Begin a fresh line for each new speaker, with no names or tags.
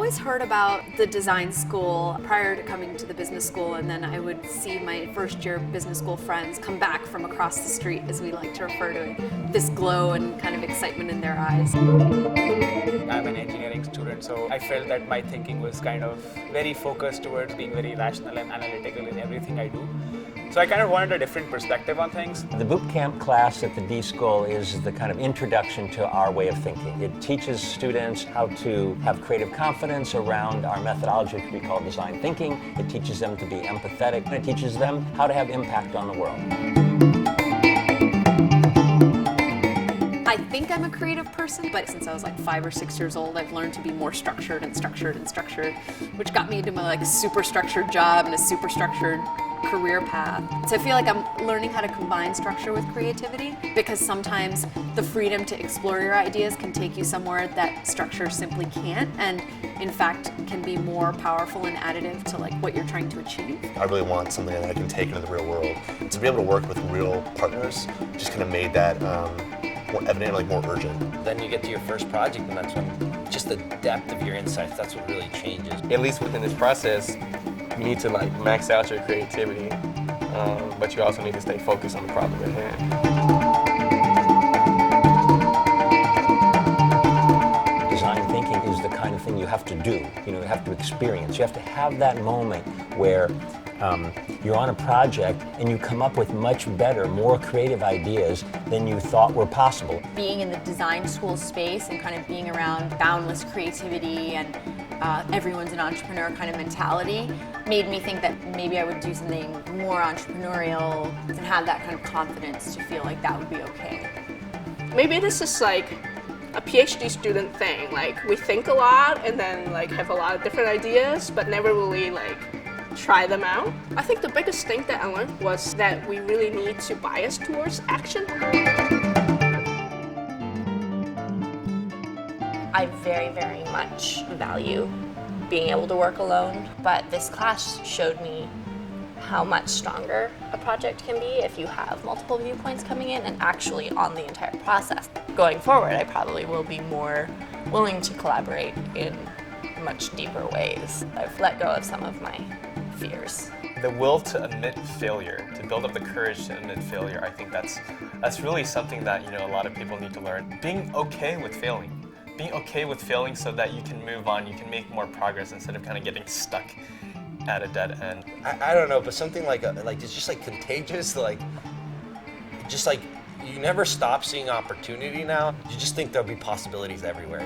always heard about the design school prior to coming to the business school, and then I would see my first year business school friends come back from across the street, as we like to refer to it, this glow and kind of excitement in their eyes.
I'm an engineering student, so I felt that my thinking was kind of very focused towards being very rational and analytical in everything I do. So I kind of wanted a different perspective on things.
The boot camp class at the D-School is the kind of introduction to our way of thinking. It teaches students how to have creative confidence around our methodology, which we call design thinking. It teaches them to be empathetic, and it teaches them how to have impact on the world.
I think I'm a creative person, but since I was like 5 or 6 years old, I've learned to be more structured, which got me into my super structured job and a super structured career path. So I feel like I'm learning how to combine structure with creativity, because sometimes the freedom to explore your ideas can take you somewhere that structure simply can't, and in fact can be more powerful and additive to like what you're trying to achieve.
I really want something that I can take into the real world. To be able to work with real partners just kind of made that more evident, like more urgent.
Then you get to your first project, and that's when just the depth of your insights, that's what really changes.
At least within this process, you need to like max out your creativity, but you also need to stay focused on the problem at hand.
Design thinking is the kind of thing you have to do, you have to experience. You have to have that moment where you're on a project and you come up with much better, more creative ideas than you thought were possible.
Being in the design school space and kind of being around boundless creativity and everyone's an entrepreneur kind of mentality made me think that maybe I would do something more entrepreneurial and have that kind of confidence to feel like that would be okay.
Maybe this is like a PhD student thing. Like we think a lot and then like have a lot of different ideas, but never really like try them out. I think the biggest thing that I learned was that we really need to bias towards action.
I very, very much value being able to work alone, but this class showed me how much stronger a project can be if you have multiple viewpoints coming in and actually on the entire process. Going forward, I probably will be more willing to collaborate in much deeper ways. I've let go of some of my fears.
The will to admit failure, to build up the courage to admit failure, I think that's really something that a lot of people need to learn. Being okay with failing. Being okay with failing so that you can move on, you can make more progress instead of kind of getting stuck at a dead end.
I don't know, but something like it's just like contagious, just like you never stop seeing opportunity now. You just think there'll be possibilities everywhere.